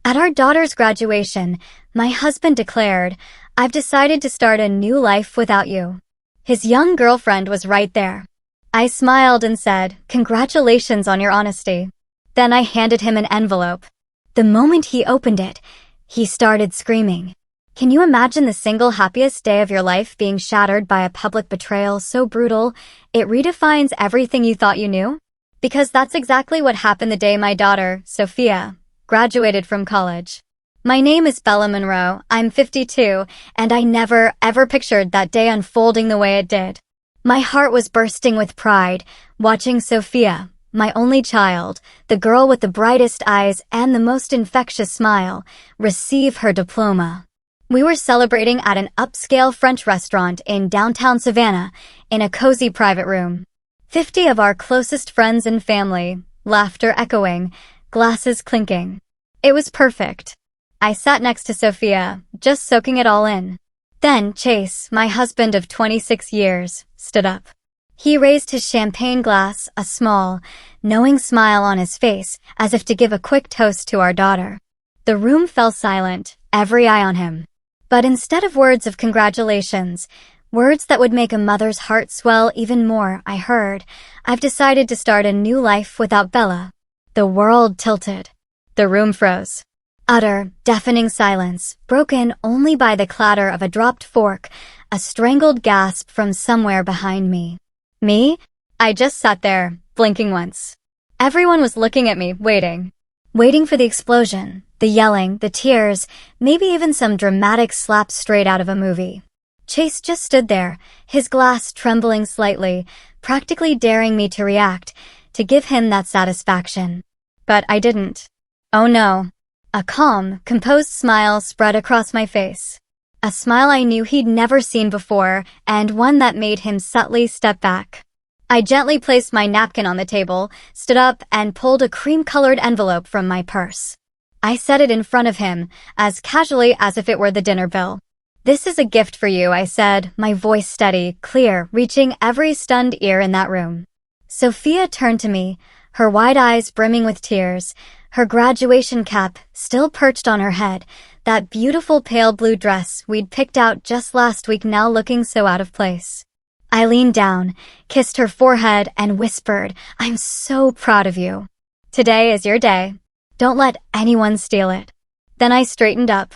At our daughter's graduation, my husband declared, "I've decided to start a new life without you." His young girlfriend was right there. I smiled and said, "Congratulations on your honesty." Then I handed him an envelope. The moment he opened it, he started screaming. Can you imagine the single happiest day of your life being shattered by a public betrayal so brutal it redefines everything you thought you knew? Because that's exactly what happened the day my daughter, Sophia, graduated from college. My name is Bella Monroe, I'm 52, and I never, ever pictured that day unfolding the way it did. My heart was bursting with pride, watching Sophia, my only child, the girl with the brightest eyes and the most infectious smile, receive her diploma. We were celebrating at an upscale French restaurant in downtown Savannah, in a cozy private room. 50 of our closest friends and family, laughter echoing, glasses clinking. It was perfect. I sat next to Sophia, just soaking it all in. Then Chase, my husband of 26 years, stood up. He raised his champagne glass, a small, knowing smile on his face, as if to give a quick toast to our daughter. The room fell silent, every eye on him. But instead of words of congratulations, words that would make a mother's heart swell even more, I heard, "I've decided to start a new life without Bella." The world tilted. The room froze. Utter, deafening silence, broken only by the clatter of a dropped fork, a strangled gasp from somewhere behind me. Me? I just sat there, blinking once. Everyone was looking at me, waiting for the explosion, the yelling, the tears, maybe even some dramatic slap straight out of a movie. Chase just stood there, his glass trembling slightly, practically daring me to react, to give him that satisfaction. But I didn't. Oh no. A calm, composed smile spread across my face. A smile I knew he'd never seen before, and one that made him subtly step back. I gently placed my napkin on the table, stood up, and pulled a cream-colored envelope from my purse. I set it in front of him, as casually as if it were the dinner bill. "This is a gift for you," I said, my voice steady, clear, reaching every stunned ear in that room. Sophia turned to me, her wide eyes brimming with tears, her graduation cap still perched on her head, that beautiful pale blue dress we'd picked out just last week now looking so out of place. I leaned down, kissed her forehead, and whispered, "I'm so proud of you. Today is your day. Don't let anyone steal it." Then I straightened up.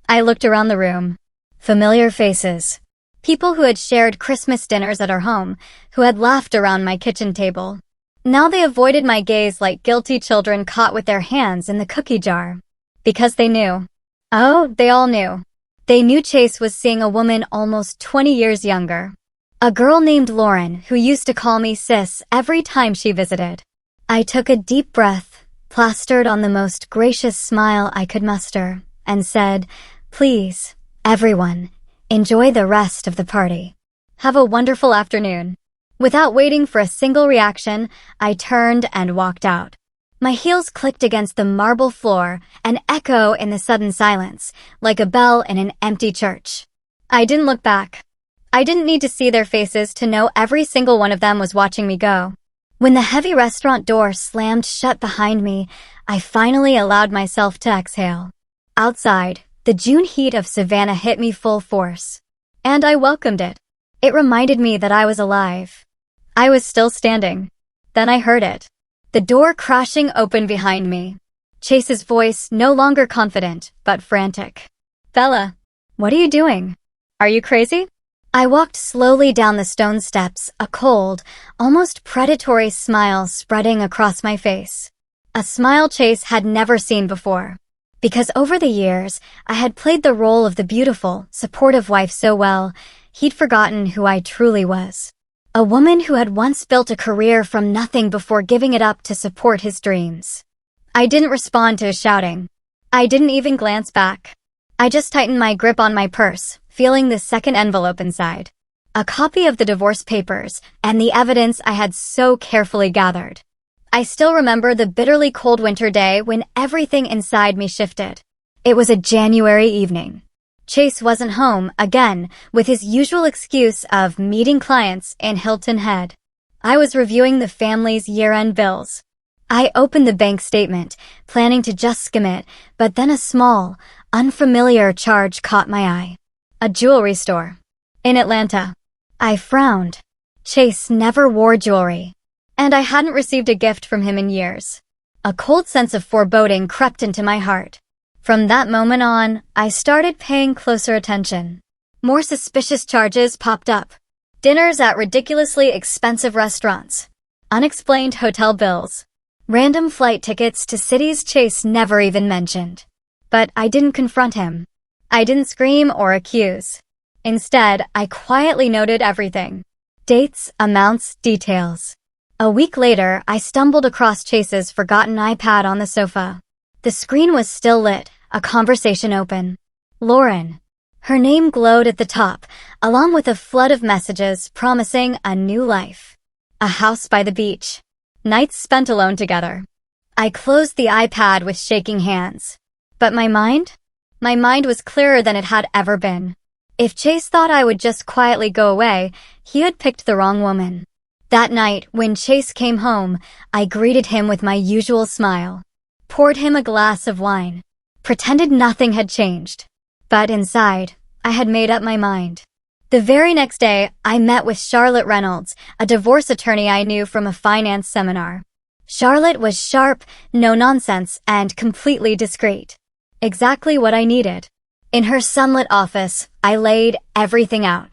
I looked around the room. Familiar faces. People who had shared Christmas dinners at our home, who had laughed around my kitchen table. Now they avoided my gaze like guilty children caught with their hands in the cookie jar. Because they knew. Oh, they all knew. They knew Chase was seeing a woman almost 20 years younger. A girl named Lauren who used to call me sis every time she visited. I took a deep breath, plastered on the most gracious smile I could muster, and said, "Please, everyone, enjoy the rest of the party. Have a wonderful afternoon." Without waiting for a single reaction, I turned and walked out. My heels clicked against the marble floor, an echo in the sudden silence, like a bell in an empty church. I didn't look back. I didn't need to see their faces to know every single one of them was watching me go. When the heavy restaurant door slammed shut behind me, I finally allowed myself to exhale. Outside, the June heat of Savannah hit me full force. And I welcomed it. It reminded me that I was alive. I was still standing. Then I heard it. The door crashing open behind me. Chase's voice no longer confident, but frantic. "Bella, what are you doing? Are you crazy?" I walked slowly down the stone steps, a cold, almost predatory smile spreading across my face. A smile Chase had never seen before. Because over the years, I had played the role of the beautiful, supportive wife so well, he'd forgotten who I truly was. A woman who had once built a career from nothing before giving it up to support his dreams. I didn't respond to his shouting. I didn't even glance back. I just tightened my grip on my purse, feeling the second envelope inside. A copy of the divorce papers and the evidence I had so carefully gathered. I still remember the bitterly cold winter day when everything inside me shifted. It was a January evening. Chase wasn't home, again, with his usual excuse of meeting clients in Hilton Head. I was reviewing the family's year-end bills. I opened the bank statement, planning to just skim it, but then a small, unfamiliar charge caught my eye. A jewelry store. In Atlanta. I frowned. Chase never wore jewelry. And I hadn't received a gift from him in years. A cold sense of foreboding crept into my heart. From that moment on, I started paying closer attention. More suspicious charges popped up. Dinners at ridiculously expensive restaurants. Unexplained hotel bills. Random flight tickets to cities Chase never even mentioned. But I didn't confront him. I didn't scream or accuse. Instead, I quietly noted everything. Dates, amounts, details. A week later, I stumbled across Chase's forgotten iPad on the sofa. The screen was still lit, a conversation open. Lauren. Her name glowed at the top, along with a flood of messages promising a new life. A house by the beach. Nights spent alone together. I closed the iPad with shaking hands. But my mind? My mind was clearer than it had ever been. If Chase thought I would just quietly go away, he had picked the wrong woman. That night, when Chase came home, I greeted him with my usual smile. Poured him a glass of wine. Pretended nothing had changed. But inside, I had made up my mind. The very next day, I met with Charlotte Reynolds, a divorce attorney I knew from a finance seminar. Charlotte was sharp, no-nonsense, and completely discreet. Exactly what I needed. In her sunlit office, I laid everything out.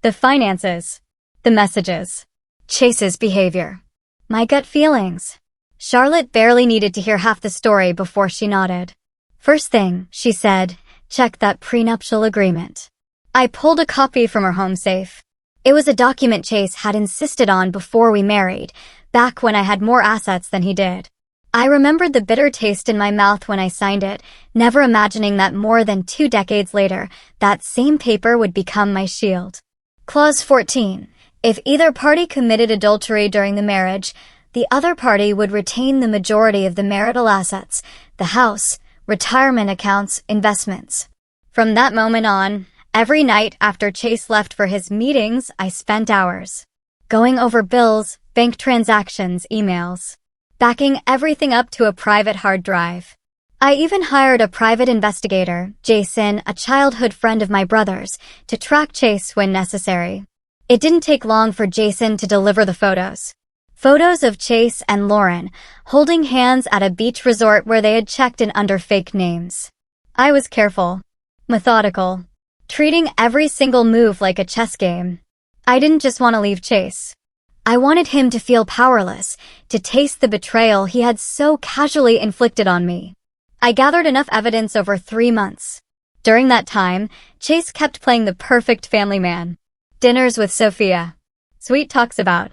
The finances. The messages. Chase's behavior. My gut feelings. Charlotte barely needed to hear half the story before she nodded. First thing, she said, check that prenuptial agreement. I pulled a copy from her home safe. It was a document Chase had insisted on before we married, back when I had more assets than he did. I remembered the bitter taste in my mouth when I signed it, never imagining that more than 2 decades later, that same paper would become my shield. Clause 14. If either party committed adultery during the marriage, the other party would retain the majority of the marital assets, the house, retirement accounts, investments. From that moment on, every night after Chase left for his meetings, I spent hours going over bills, bank transactions, emails, backing everything up to a private hard drive. I even hired a private investigator, Jason, a childhood friend of my brother's, to track Chase when necessary. It didn't take long for Jason to deliver the photos. Photos of Chase and Lauren, holding hands at a beach resort where they had checked in under fake names. I was careful, methodical, treating every single move like a chess game. I didn't just want to leave Chase. I wanted him to feel powerless, to taste the betrayal he had so casually inflicted on me. I gathered enough evidence over 3 months. During that time, Chase kept playing the perfect family man. Dinners with Sophia. Sweet talks about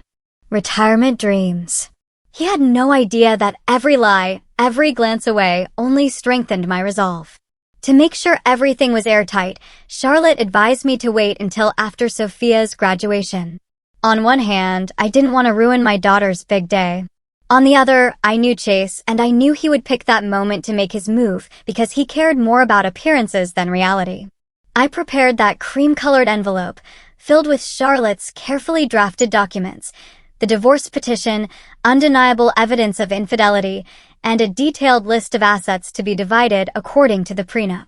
retirement dreams. He had no idea that every lie, every glance away, only strengthened my resolve. To make sure everything was airtight, Charlotte advised me to wait until after Sophia's graduation. On one hand, I didn't want to ruin my daughter's big day. On the other, I knew Chase, and I knew he would pick that moment to make his move because he cared more about appearances than reality. I prepared that cream-colored envelope, filled with Charlotte's carefully drafted documents, the divorce petition, undeniable evidence of infidelity, and a detailed list of assets to be divided according to the prenup.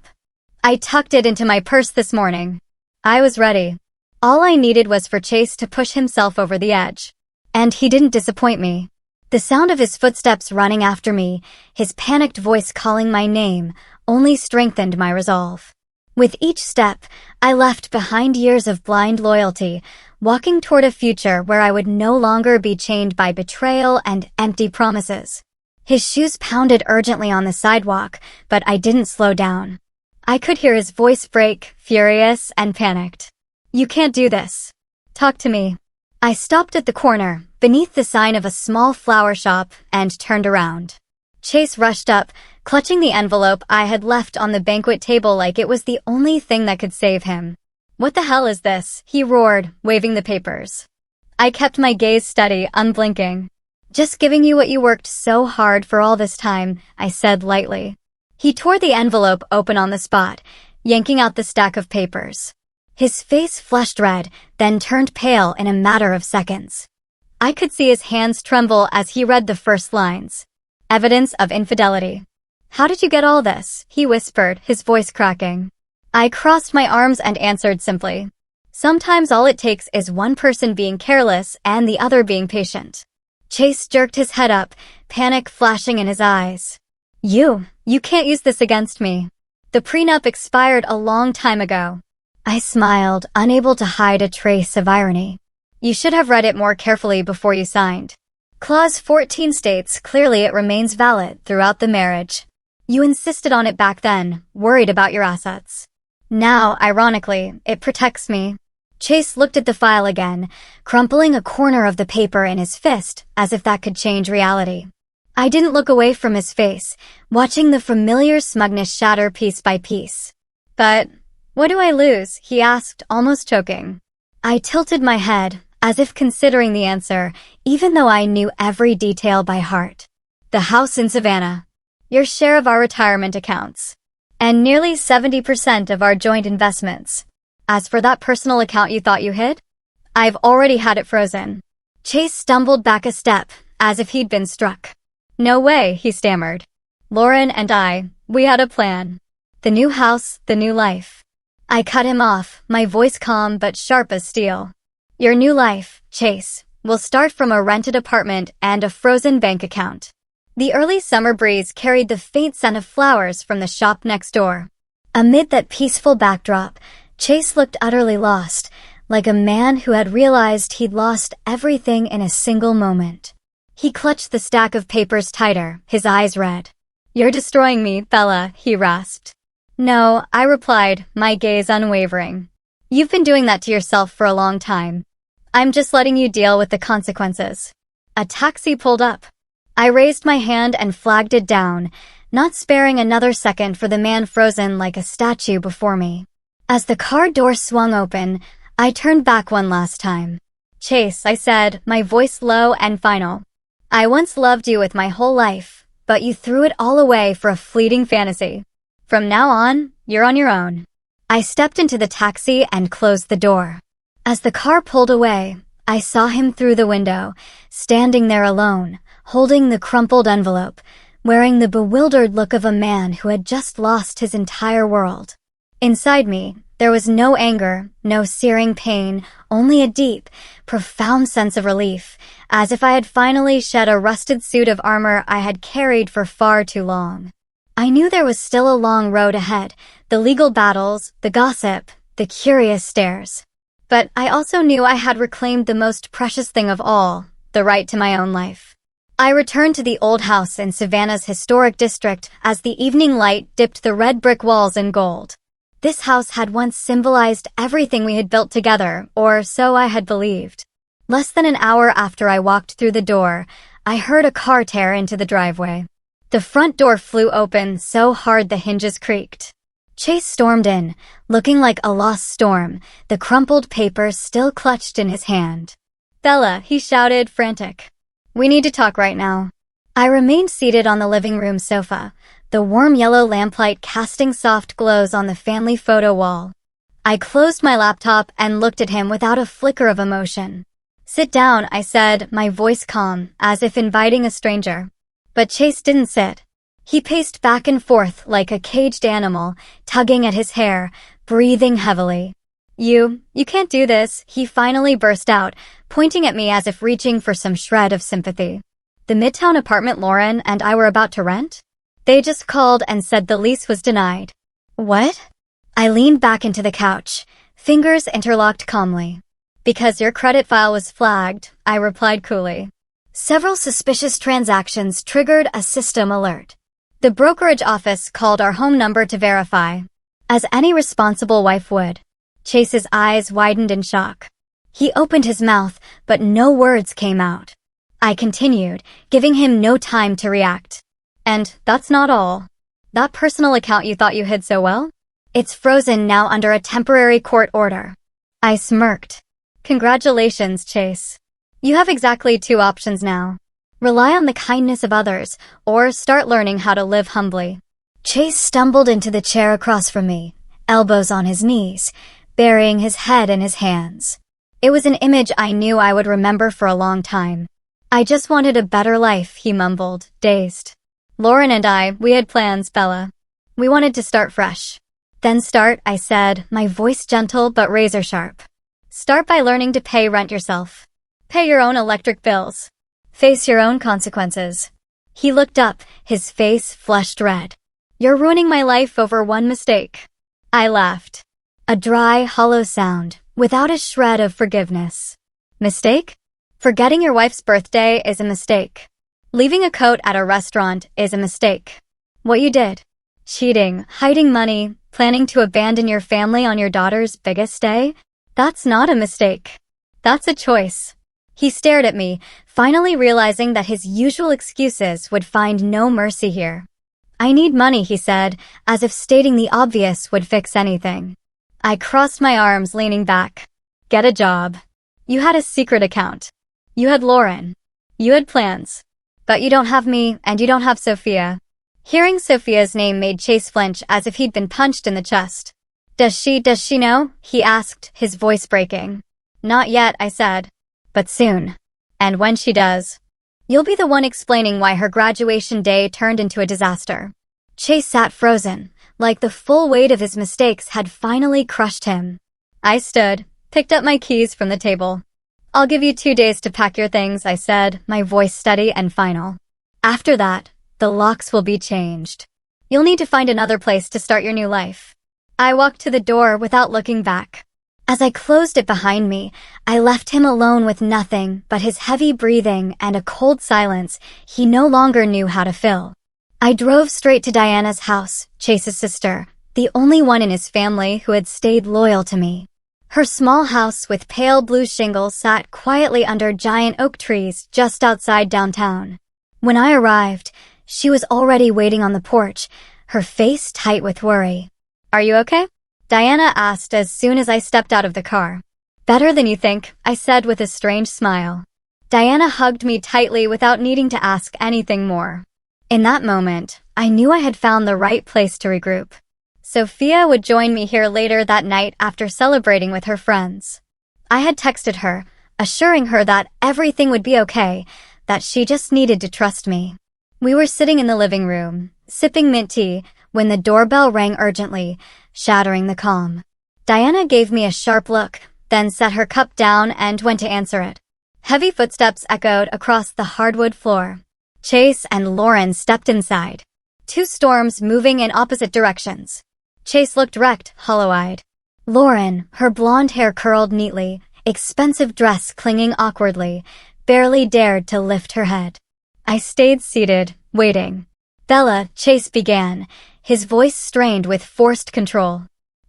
I tucked it into my purse this morning. I was ready. All I needed was for Chase to push himself over the edge. And he didn't disappoint me. The sound of his footsteps running after me, his panicked voice calling my name, only strengthened my resolve. With each step, I left behind years of blind loyalty, walking toward a future where I would no longer be chained by betrayal and empty promises. His shoes pounded urgently on the sidewalk, but I didn't slow down. I could hear his voice break, furious and panicked. You can't do this. Talk to me. I stopped at the corner, beneath the sign of a small flower shop, and turned around. Chase rushed up, clutching the envelope I had left on the banquet table like it was the only thing that could save him. What the hell is this? He roared, waving the papers. I kept my gaze steady, unblinking. Just giving you what you worked so hard for all this time, I said lightly. He tore the envelope open on the spot, yanking out the stack of papers. His face flushed red, then turned pale in a matter of seconds. I could see his hands tremble as he read the first lines. Evidence of infidelity. How did you get all this? He whispered, his voice cracking. I crossed my arms and answered simply. Sometimes all it takes is one person being careless and the other being patient. Chase jerked his head up, panic flashing in his eyes. You can't use this against me. The prenup expired a long time ago. I smiled, unable to hide a trace of irony. You should have read it more carefully before you signed. Clause 14 states clearly it remains valid throughout the marriage. You insisted on it back then, worried about your assets. Now, ironically, it protects me. Chase looked at the file again, crumpling a corner of the paper in his fist as if that could change reality. I didn't look away from his face, watching the familiar smugness shatter piece by piece. But what do I lose? He asked, almost choking. I tilted my head, as if considering the answer, even though I knew every detail by heart. The house in Savannah. Your share of our retirement accounts. And nearly 70% of our joint investments. As for that personal account you thought you hid, I've already had it frozen. Chase stumbled back a step, as if he'd been struck. No way, he stammered. Lauren and we had a plan. The new house, the new life. I cut him off, my voice calm but sharp as steel. Your new life, Chase, will start from a rented apartment and a frozen bank account. The early summer breeze carried the faint scent of flowers from the shop next door. Amid that peaceful backdrop, Chase looked utterly lost, like a man who had realized he'd lost everything in a single moment. He clutched the stack of papers tighter, his eyes red. You're destroying me, Bella, he rasped. No, I replied, my gaze unwavering. You've been doing that to yourself for a long time. I'm just letting you deal with the consequences. A taxi pulled up. I raised my hand and flagged it down, not sparing another second for the man frozen like a statue before me. As the car door swung open, I turned back one last time. Chase, I said, my voice low and final. I once loved you with my whole life, but you threw it all away for a fleeting fantasy. From now on, you're on your own. I stepped into the taxi and closed the door. As the car pulled away, I saw him through the window, standing there alone, holding the crumpled envelope, wearing the bewildered look of a man who had just lost his entire world. Inside me, there was no anger, no searing pain, only a deep, profound sense of relief, as if I had finally shed a rusted suit of armor I had carried for far too long. I knew there was still a long road ahead, the legal battles, the gossip, the curious stares. But I also knew I had reclaimed the most precious thing of all, the right to my own life. I returned to the old house in Savannah's historic district as the evening light dipped the red brick walls in gold. This house had once symbolized everything we had built together, or so I had believed. Less than an hour after I walked through the door, I heard a car tear into the driveway. The front door flew open so hard the hinges creaked. Chase stormed in, looking like a lost storm, the crumpled papers still clutched in his hand. Bella, he shouted, frantic. We need to talk right now. I remained seated on the living room sofa, the warm yellow lamplight casting soft glows on the family photo wall. I closed my laptop and looked at him without a flicker of emotion. Sit down, I said, my voice calm, as if inviting a stranger. But Chase didn't sit. He paced back and forth like a caged animal, tugging at his hair, breathing heavily. You can't do this, he finally burst out, pointing at me as if reaching for some shred of sympathy. The Midtown apartment Lauren and I were about to rent? They just called and said the lease was denied. What? I leaned back into the couch, fingers interlocked calmly. Because your credit file was flagged, I replied coolly. Several suspicious transactions triggered a system alert. The brokerage office called our home number to verify, as any responsible wife would. Chase's eyes widened in shock. He opened his mouth, but no words came out. I continued, giving him no time to react. And that's not all. That personal account you thought you hid so well? It's frozen now under a temporary court order. I smirked. Congratulations, Chase. You have exactly two options now. Rely on the kindness of others, or start learning how to live humbly. Chase stumbled into the chair across from me, elbows on his knees, burying his head in his hands. It was an image I knew I would remember for a long time. I just wanted a better life, he mumbled, dazed. Lauren and we had plans, Bella. We wanted to start fresh. Then start, I said, my voice gentle but razor sharp. Start by learning to pay rent yourself. Pay your own electric bills. Face your own consequences. He looked up, his face flushed red. You're ruining my life over one mistake. I laughed. A dry, hollow sound, without a shred of forgiveness. Mistake? Forgetting your wife's birthday is a mistake. Leaving a coat at a restaurant is a mistake. What you did, cheating, hiding money, planning to abandon your family on your daughter's biggest day, that's not a mistake. That's a choice. He stared at me, finally realizing that his usual excuses would find no mercy here. I need money, he said, as if stating the obvious would fix anything. I crossed my arms, leaning back. Get a job. You had a secret account. You had Lauren. You had plans. But you don't have me, and you don't have Sophia. Hearing Sophia's name made Chase flinch as if he'd been punched in the chest. Does she know? He asked, his voice breaking. Not yet, I said. But soon. And when she does, you'll be the one explaining why her graduation day turned into a disaster. Chase sat frozen, like the full weight of his mistakes had finally crushed him. I stood, picked up my keys from the table. I'll give you 2 days to pack your things, I said, my voice steady and final. After that, the locks will be changed. You'll need to find another place to start your new life. I walked to the door without looking back. As I closed it behind me, I left him alone with nothing but his heavy breathing and a cold silence he no longer knew how to fill. I drove straight to Diana's house, Chase's sister, the only one in his family who had stayed loyal to me. Her small house with pale blue shingles sat quietly under giant oak trees just outside downtown. When I arrived, she was already waiting on the porch, her face tight with worry. Are you okay? Diana asked as soon as I stepped out of the car. Better than you think, I said with a strange smile. Diana hugged me tightly without needing to ask anything more. In that moment, I knew I had found the right place to regroup. Sophia would join me here later that night after celebrating with her friends. I had texted her, assuring her that everything would be okay, that she just needed to trust me. We were sitting in the living room, sipping mint tea, when the doorbell rang urgently, shattering the calm. Diana gave me a sharp look, then set her cup down and went to answer it. Heavy footsteps echoed across the hardwood floor. Chase and Lauren stepped inside. 2 storms moving in opposite directions. Chase looked wrecked, hollow-eyed. Lauren, her blonde hair curled neatly, expensive dress clinging awkwardly, barely dared to lift her head. I stayed seated, waiting. Bella, Chase began, his voice strained with forced control.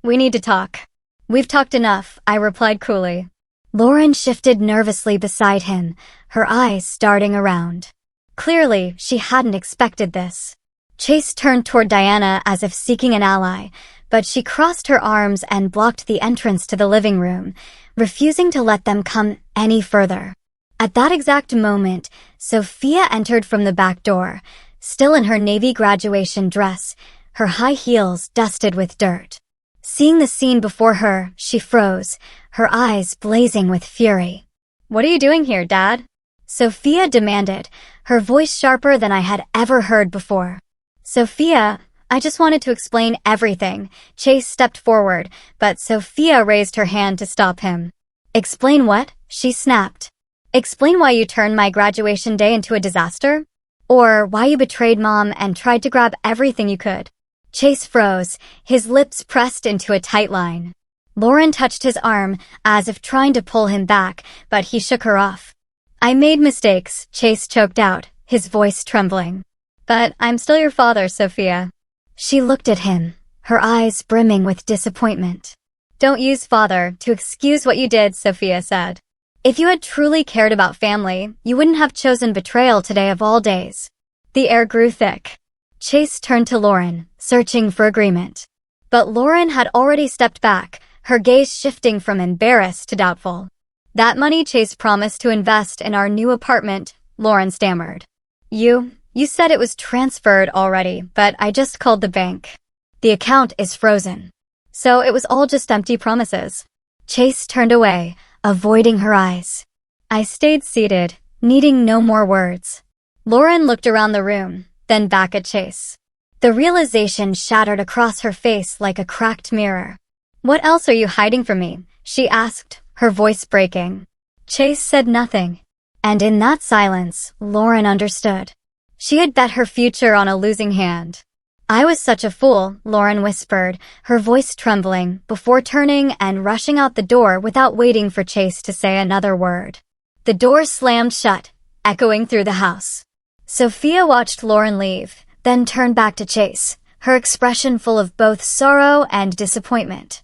We need to talk. We've talked enough, I replied coolly. Lauren shifted nervously beside him, her eyes darting around. Clearly, she hadn't expected this. Chase turned toward Diana as if seeking an ally, but she crossed her arms and blocked the entrance to the living room, refusing to let them come any further. At that exact moment, Sophia entered from the back door, still in her navy graduation dress, her high heels dusted with dirt. Seeing the scene before her, she froze, her eyes blazing with fury. What are you doing here, Dad? Sophia demanded, her voice sharper than I had ever heard before. Sophia, I just wanted to explain everything. Chase stepped forward, but Sophia raised her hand to stop him. Explain what? She snapped. Explain why you turned my graduation day into a disaster? Or why you betrayed Mom and tried to grab everything you could? Chase froze, his lips pressed into a tight line. Lauren touched his arm, as if trying to pull him back, but he shook her off. I made mistakes, Chase choked out, his voice trembling. But I'm still your father, Sophia. She looked at him, her eyes brimming with disappointment. Don't use father to excuse what you did, Sophia said. If you had truly cared about family, you wouldn't have chosen betrayal today of all days. The air grew thick. Chase turned to Lauren, searching for agreement. But Lauren had already stepped back, her gaze shifting from embarrassed to doubtful. That money Chase promised to invest in our new apartment, Lauren stammered. You said it was transferred already, but I just called the bank. The account is frozen. So it was all just empty promises. Chase turned away, avoiding her eyes. I stayed seated, needing no more words. Lauren looked around the room, then back at Chase. The realization shattered across her face like a cracked mirror. "What else are you hiding from me?" she asked, her voice breaking. Chase said nothing. And in that silence, Lauren understood. She had bet her future on a losing hand. "I was such a fool," Lauren whispered, her voice trembling, before turning and rushing out the door without waiting for Chase to say another word. The door slammed shut, echoing through the house. Sophia watched Lauren leave, then turned back to Chase, her expression full of both sorrow and disappointment.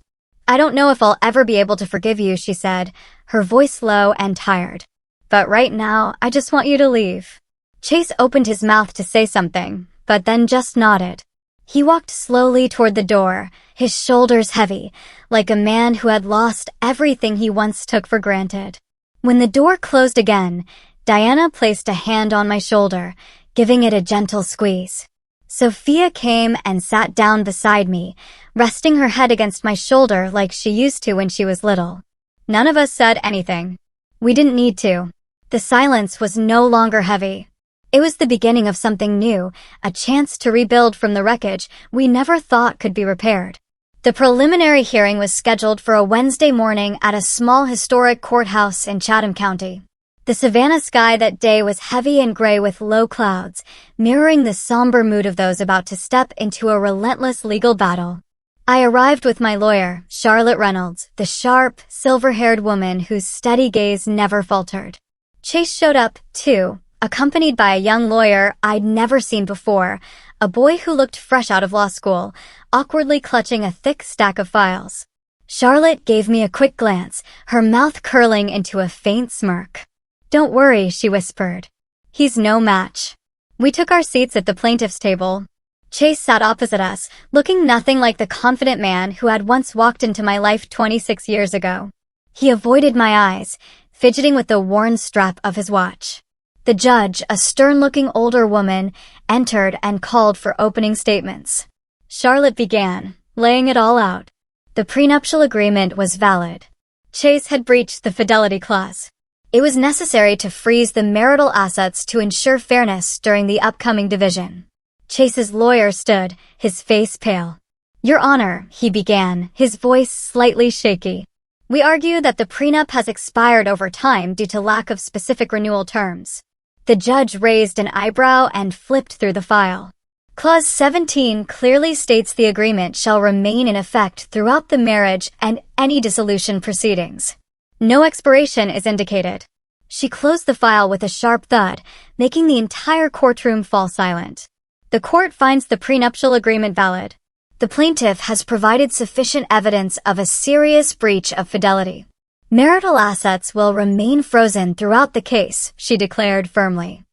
"I don't know if I'll ever be able to forgive you," she said, her voice low and tired. "But right now, I just want you to leave." Chase opened his mouth to say something, but then just nodded. He walked slowly toward the door, his shoulders heavy, like a man who had lost everything he once took for granted. When the door closed again, Diana placed a hand on my shoulder, giving it a gentle squeeze. Sophia came and sat down beside me, resting her head against my shoulder like she used to when she was little. None of us said anything. We didn't need to. The silence was no longer heavy. It was the beginning of something new, a chance to rebuild from the wreckage we never thought could be repaired. The preliminary hearing was scheduled for a Wednesday morning at a small historic courthouse in Chatham County. The Savannah sky that day was heavy and gray with low clouds, mirroring the somber mood of those about to step into a relentless legal battle. I arrived with my lawyer, Charlotte Reynolds, the sharp, silver-haired woman whose steady gaze never faltered. Chase showed up, too, accompanied by a young lawyer I'd never seen before, a boy who looked fresh out of law school, awkwardly clutching a thick stack of files. Charlotte gave me a quick glance, her mouth curling into a faint smirk. "Don't worry," she whispered. "He's no match." We took our seats at the plaintiff's table. Chase sat opposite us, looking nothing like the confident man who had once walked into my life 26 years ago. He avoided my eyes, fidgeting with the worn strap of his watch. The judge, a stern-looking older woman, entered and called for opening statements. Charlotte began, laying it all out. The prenuptial agreement was valid. Chase had breached the fidelity clause. It was necessary to freeze the marital assets to ensure fairness during the upcoming division. Chase's lawyer stood, his face pale. "Your Honor," he began, his voice slightly shaky. "We argue that the prenup has expired over time due to lack of specific renewal terms." The judge raised an eyebrow and flipped through the file. Clause 17 clearly states the agreement shall remain in effect throughout the marriage and any dissolution proceedings. No expiration is indicated. She closed the file with a sharp thud, making the entire courtroom fall silent. "The court finds the prenuptial agreement valid. The plaintiff has provided sufficient evidence of a serious breach of fidelity. Marital assets will remain frozen throughout the case," she declared firmly.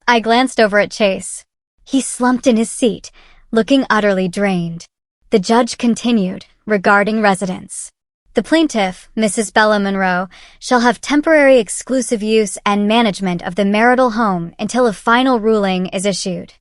I glanced over at Chase. He slumped in his seat, looking utterly drained. The judge continued, regarding residence. "The plaintiff, Mrs. Bella Monroe, shall have temporary exclusive use and management of the marital home until a final ruling is issued.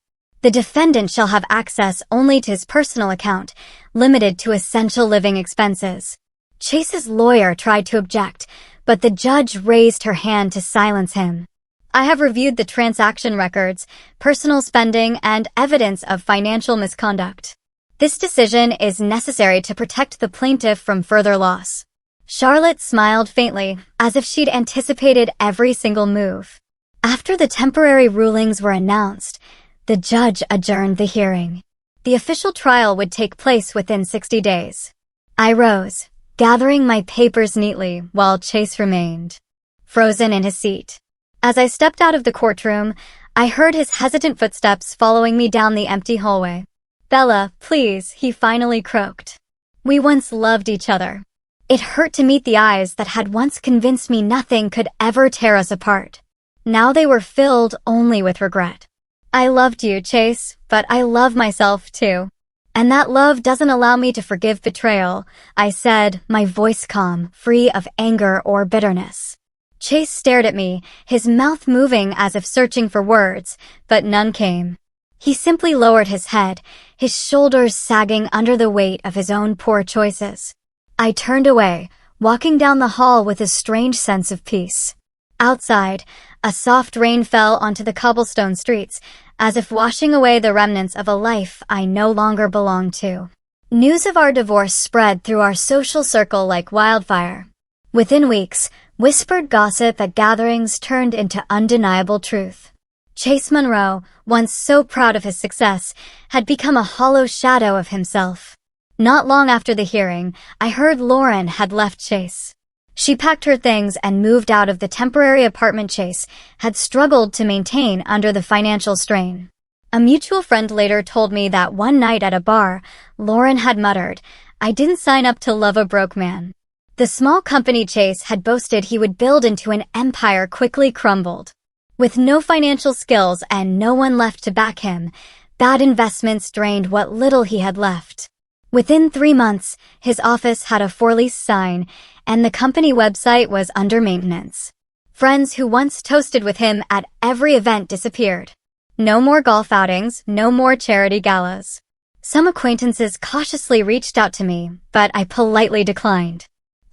The defendant shall have access only to his personal account, limited to essential living expenses." Chase's lawyer tried to object, but the judge raised her hand to silence him. "I have reviewed the transaction records, personal spending, and evidence of financial misconduct. This decision is necessary to protect the plaintiff from further loss." Charlotte smiled faintly, as if she'd anticipated every single move. After the temporary rulings were announced, the judge adjourned the hearing. The official trial would take place within 60 days. I rose, gathering my papers neatly while Chase remained frozen in his seat. As I stepped out of the courtroom, I heard his hesitant footsteps following me down the empty hallway. "Bella, please," he finally croaked. "We once loved each other." It hurt to meet the eyes that had once convinced me nothing could ever tear us apart. Now they were filled only with regret. "I loved you, Chase, but I love myself too. And that love doesn't allow me to forgive betrayal," I said, my voice calm, free of anger or bitterness. Chase stared at me, his mouth moving as if searching for words, but none came. He simply lowered his head, his shoulders sagging under the weight of his own poor choices. I turned away, walking down the hall with a strange sense of peace. Outside, a soft rain fell onto the cobblestone streets, as if washing away the remnants of a life I no longer belonged to. News of our divorce spread through our social circle like wildfire. Within weeks, whispered gossip at gatherings turned into undeniable truth. Chase Monroe, once so proud of his success, had become a hollow shadow of himself. Not long after the hearing, I heard Lauren had left Chase. She packed her things and moved out of the temporary apartment Chase had struggled to maintain under the financial strain. A mutual friend later told me that one night at a bar, Lauren had muttered, "I didn't sign up to love a broke man." The small company Chase had boasted he would build into an empire quickly crumbled. With no financial skills and no one left to back him, bad investments drained what little he had left. Within 3 months, his office had a for-lease sign, and the company website was under maintenance. Friends who once toasted with him at every event disappeared. No more golf outings, no more charity galas. Some acquaintances cautiously reached out to me, but I politely declined.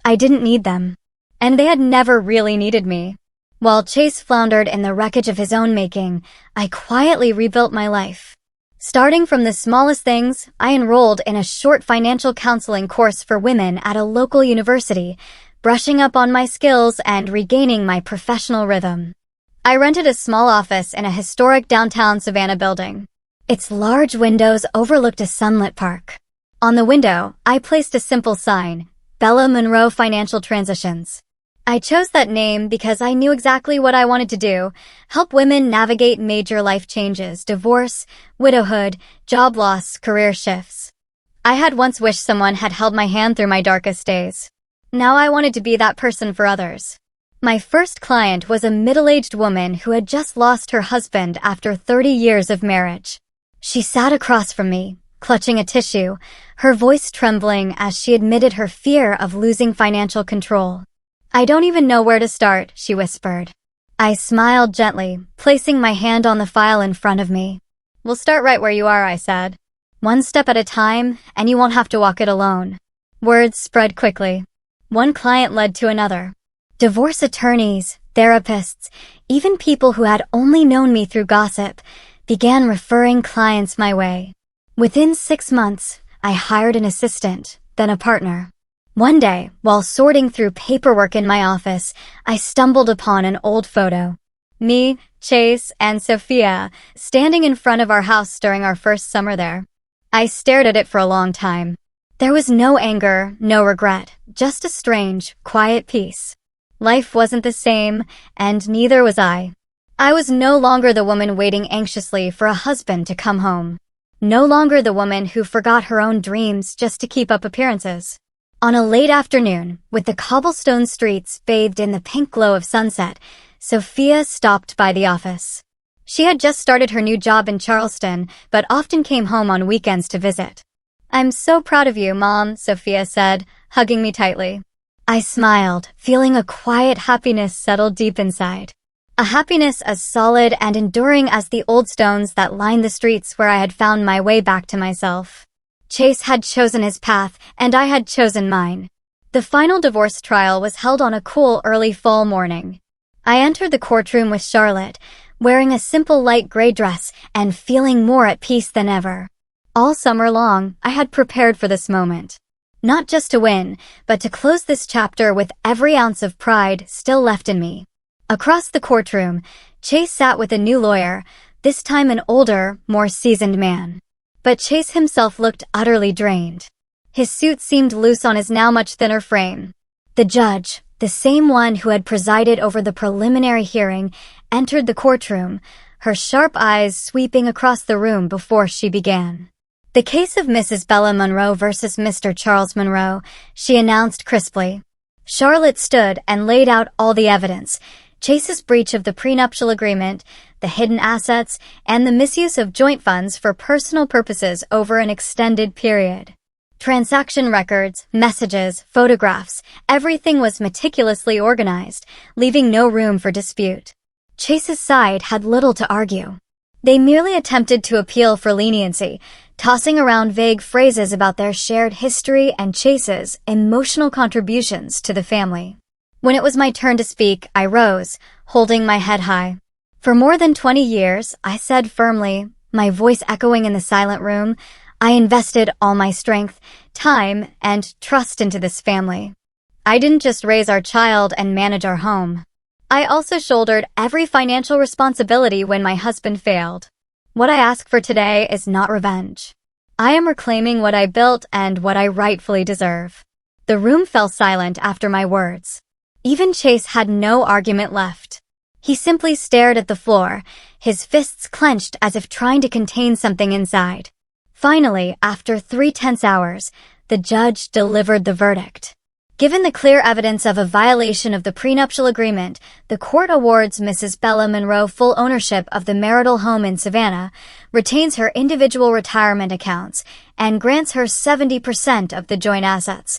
I didn't need them, and they had never really needed me. While Chase floundered in the wreckage of his own making, I quietly rebuilt my life. Starting from the smallest things, I enrolled in a short financial counseling course for women at a local university, brushing up on my skills and regaining my professional rhythm. I rented a small office in a historic downtown Savannah building. Its large windows overlooked a sunlit park. On the window, I placed a simple sign, Bella Monroe Financial Transitions. I chose that name because I knew exactly what I wanted to do, help women navigate major life changes, divorce, widowhood, job loss, career shifts. I had once wished someone had held my hand through my darkest days. Now I wanted to be that person for others. My first client was a middle-aged woman who had just lost her husband after 30 years of marriage. She sat across from me, clutching a tissue, her voice trembling as she admitted her fear of losing financial control. "I don't even know where to start," she whispered. I smiled gently, placing my hand on the file in front of me. "We'll start right where you are," I said. "One step at a time, and you won't have to walk it alone." Words spread quickly. One client led to another. Divorce attorneys, therapists, even people who had only known me through gossip, began referring clients my way. Within 6 months, I hired an assistant, then a partner. One day, while sorting through paperwork in my office, I stumbled upon an old photo. Me, Chase, and Sophia, standing in front of our house during our first summer there. I stared at it for a long time. There was no anger, no regret, just a strange, quiet peace. Life wasn't the same, and neither was I. I was no longer the woman waiting anxiously for a husband to come home. No longer the woman who forgot her own dreams just to keep up appearances. On a late afternoon, with the cobblestone streets bathed in the pink glow of sunset, Sophia stopped by the office. She had just started her new job in Charleston, but often came home on weekends to visit. "I'm so proud of you, Mom," Sophia said, hugging me tightly. I smiled, feeling a quiet happiness settle deep inside. A happiness as solid and enduring as the old stones that lined the streets where I had found my way back to myself. Chase had chosen his path, and I had chosen mine. The final divorce trial was held on a cool early fall morning. I entered the courtroom with Charlotte, wearing a simple light gray dress and feeling more at peace than ever. All summer long, I had prepared for this moment. Not just to win, but to close this chapter with every ounce of pride still left in me. Across the courtroom, Chase sat with a new lawyer, this time an older, more seasoned man. But Chase himself looked utterly drained. His suit seemed loose on his now much thinner frame. The judge, the same one who had presided over the preliminary hearing, entered the courtroom, her sharp eyes sweeping across the room before she began. "The case of Mrs. Bella Monroe versus Mr. Charles Monroe," she announced crisply. Charlotte stood and laid out all the evidence, Chase's breach of the prenuptial agreement, the hidden assets, and the misuse of joint funds for personal purposes over an extended period. Transaction records, messages, photographs, everything was meticulously organized, leaving no room for dispute. Chase's side had little to argue. They merely attempted to appeal for leniency, tossing around vague phrases about their shared history and Chase's emotional contributions to the family. When it was my turn to speak, I rose, holding my head high. For more than 20 years, I said firmly, my voice echoing in the silent room, I invested all my strength, time, and trust into this family. I didn't just raise our child and manage our home. I also shouldered every financial responsibility when my husband failed. What I ask for today is not revenge. I am reclaiming what I built and what I rightfully deserve. The room fell silent after my words. Even Chase had no argument left. He simply stared at the floor, his fists clenched as if trying to contain something inside. Finally, after 3 tense hours, the judge delivered the verdict. Given the clear evidence of a violation of the prenuptial agreement, the court awards Mrs. Bella Monroe full ownership of the marital home in Savannah, retains her individual retirement accounts, and grants her 70% of the joint assets,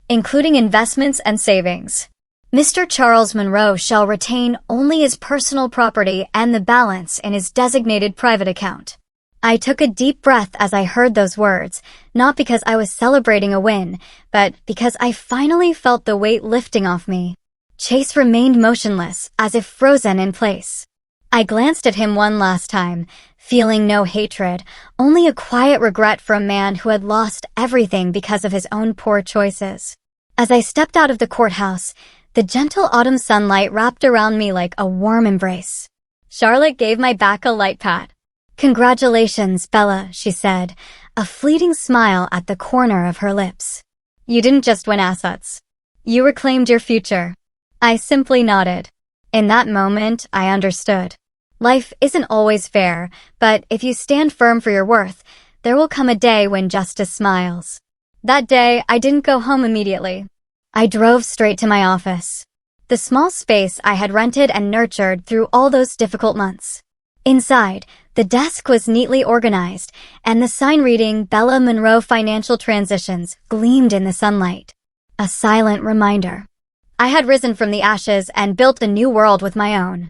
including investments and savings. Mr. Charles Monroe shall retain only his personal property and the balance in his designated private account. I took a deep breath as I heard those words, not because I was celebrating a win, but because I finally felt the weight lifting off me. Chase remained motionless, as if frozen in place. I glanced at him one last time, feeling no hatred, only a quiet regret for a man who had lost everything because of his own poor choices. As I stepped out of the courthouse, the gentle autumn sunlight wrapped around me like a warm embrace. Charlotte gave my back a light pat. "Congratulations, Bella," she said, a fleeting smile at the corner of her lips. "You didn't just win assets. You reclaimed your future." I simply nodded. In that moment, I understood. Life isn't always fair, but if you stand firm for your worth, there will come a day when justice smiles. That day, I didn't go home immediately. I drove straight to my office, the small space I had rented and nurtured through all those difficult months. Inside, the desk was neatly organized, and the sign reading Bella Monroe Financial Transitions gleamed in the sunlight. A silent reminder. I had risen from the ashes and built a new world with my own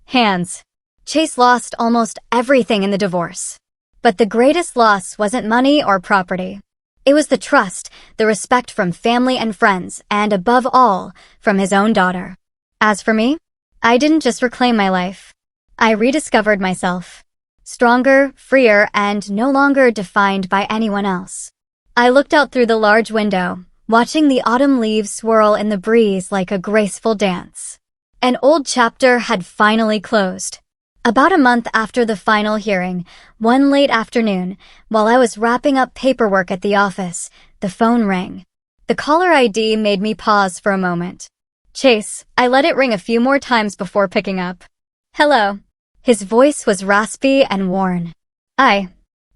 hands. Chase lost almost everything in the divorce. But the greatest loss wasn't money or property. It was the trust, the respect from family and friends, and above all, from his own daughter. As for me, I didn't just reclaim my life. I rediscovered myself. Stronger, freer, and no longer defined by anyone else. I looked out through the large window, watching the autumn leaves swirl in the breeze like a graceful dance. An old chapter had finally closed. About a month after the final hearing, one late afternoon, while I was wrapping up paperwork at the office, the phone rang. The caller ID made me pause for a moment. "Chase," I let it ring a few more times before picking up. "Hello." His voice was raspy and worn. I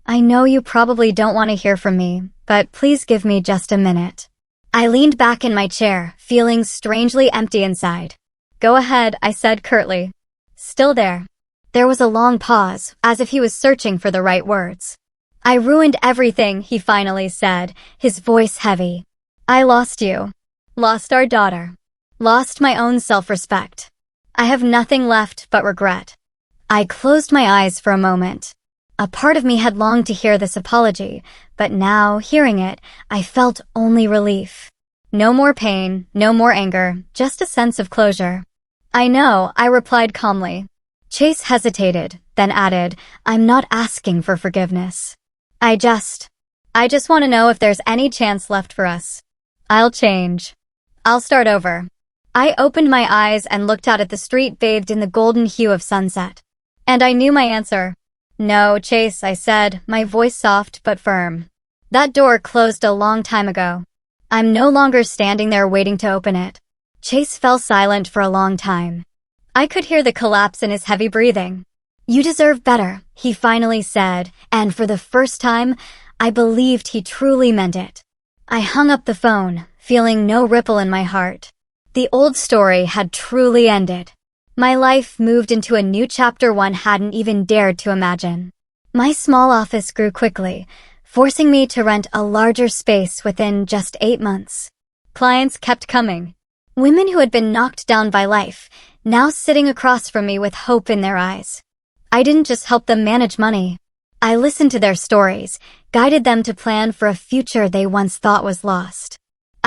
know you probably don't want to hear from me, but please give me just a minute." I leaned back in my chair, feeling strangely empty inside. "Go ahead," I said curtly. "Still there." There was a long pause, as if he was searching for the right words. "I ruined everything," he finally said, his voice heavy. "I lost you. Lost our daughter. Lost my own self-respect. I have nothing left but regret." I closed my eyes for a moment. A part of me had longed to hear this apology, but now, hearing it, I felt only relief. No more pain, no more anger, just a sense of closure. "I know," I replied calmly. Chase hesitated, then added, "I'm not asking for forgiveness. I just want to know if there's any chance left for us. I'll change. I'll start over." I opened my eyes and looked out at the street bathed in the golden hue of sunset. And I knew my answer. "No, Chase," I said, my voice soft but firm. "That door closed a long time ago. I'm no longer standing there waiting to open it." Chase fell silent for a long time. I could hear the collapse in his heavy breathing. "You deserve better," he finally said, and for the first time, I believed he truly meant it. I hung up the phone, feeling no ripple in my heart. The old story had truly ended. My life moved into a new chapter one hadn't even dared to imagine. My small office grew quickly, forcing me to rent a larger space within just 8 months. Clients kept coming. Women who had been knocked down by life, now sitting across from me with hope in their eyes. I didn't just help them manage money. I listened to their stories, guided them to plan for a future they once thought was lost.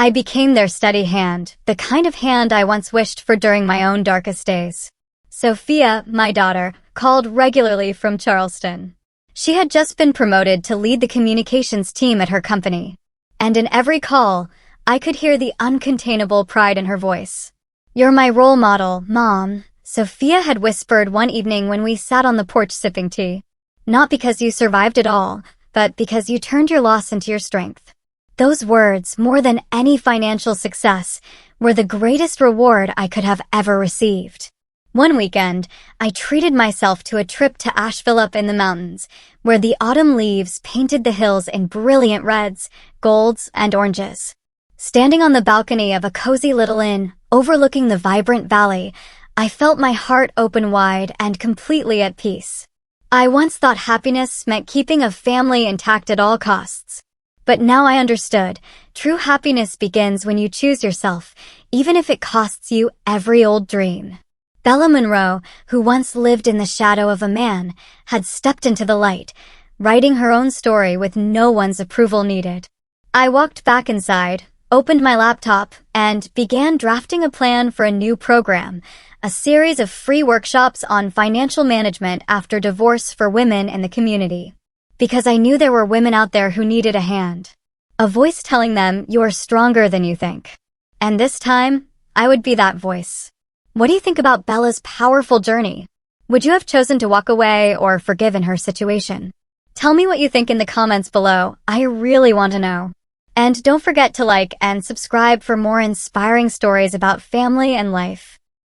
I became their steady hand, the kind of hand I once wished for during my own darkest days. Sophia, my daughter, called regularly from Charleston. She had just been promoted to lead the communications team at her company. And in every call, I could hear the uncontainable pride in her voice. "You're my role model, Mom," Sophia had whispered one evening when we sat on the porch sipping tea. "Not because you survived it all, but because you turned your loss into your strength." Those words, more than any financial success, were the greatest reward I could have ever received. One weekend, I treated myself to a trip to Asheville up in the mountains, where the autumn leaves painted the hills in brilliant reds, golds, and oranges. Standing on the balcony of a cozy little inn, overlooking the vibrant valley, I felt my heart open wide and completely at peace. I once thought happiness meant keeping a family intact at all costs. But now I understood, true happiness begins when you choose yourself, even if it costs you every old dream. Bella Monroe, who once lived in the shadow of a man, had stepped into the light, writing her own story with no one's approval needed. I walked back inside, opened my laptop, and began drafting a plan for a new program, a series of free workshops on financial management after divorce for women in the community. Because I knew there were women out there who needed a hand. A voice telling them you're stronger than you think. And this time, I would be that voice. What do you think about Bella's powerful journey? Would you have chosen to walk away or forgive in her situation? Tell me what you think in the comments below. I really want to know. And don't forget to like and subscribe for more inspiring stories about family and life.